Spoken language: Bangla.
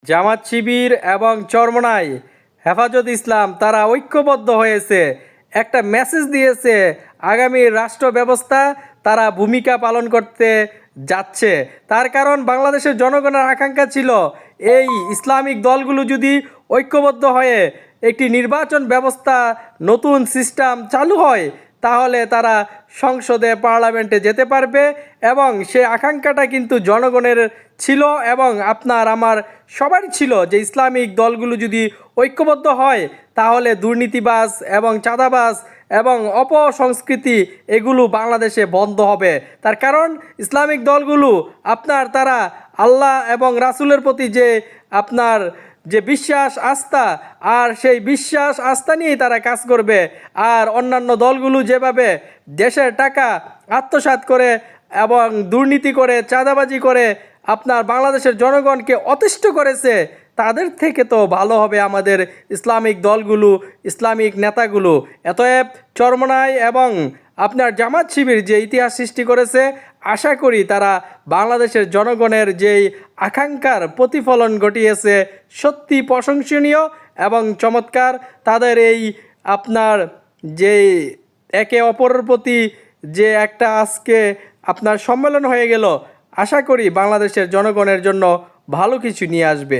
জামাত শিবির এবং চরমোনাই হেফাজত ইসলাম তারা ঐক্যবদ্ধ হয়েছে, একটা মেসেজ দিয়েছে আগামী রাষ্ট্র ব্যবস্থা তারা ভূমিকা পালন করতে যাচ্ছে। তার কারণ বাংলাদেশের জনগণের আকাঙ্ক্ষা ছিল এই ইসলামিক দলগুলো যদি ঐক্যবদ্ধ হয়ে একটি নির্বাচন ব্যবস্থা নতুন সিস্টেম চালু হয় তাহলে তারা সংসদে পার্লামেন্টে যেতে পারবে, এবং সেই আকাঙ্ক্ষাটা কিন্তু জনগণের ছিল এবং আপনার আমার সবারই ছিল যে ইসলামিক দলগুলো যদি ঐক্যবদ্ধ হয় তাহলে দুর্নীতিবাজ এবং চাঁদাবাজ এবং অপসংস্কৃতি এগুলো বাংলাদেশে বন্ধ হবে। তার কারণ ইসলামিক দলগুলো আপনার তারা আল্লাহ এবং রাসূলের প্রতি যে আপনার যে বিশ্বাস আস্থা, আর সেই বিশ্বাস আস্থা নিয়েই তারা কাজ করবে। আর অন্যান্য দলগুলো যেভাবে দেশের টাকা আত্মসাৎ করে এবং দুর্নীতি করে চাঁদাবাজি করে আপনার বাংলাদেশের জনগণকে অতিষ্ঠ করেছে, তাদের থেকে তো ভালো হবে আমাদের ইসলামিক দলগুলো, ইসলামিক নেতাগুলো। অতএব চরমোনাই এবং আপনার জামাত শিবির যে ইতিহাস সৃষ্টি করেছে, আশা করি তারা বাংলাদেশের জনগণের যেই আকাঙ্ক্ষার প্রতিফলন ঘটিয়েছে সত্যি প্রশংসনীয় এবং চমৎকার। তাদের এই আপনার যে একে অপরের প্রতি যে একটা আজকে আপনার সম্মেলন হয়ে গেল, আশা করি বাংলাদেশের জনগণের জন্য ভালো কিছু নিয়ে আসবে।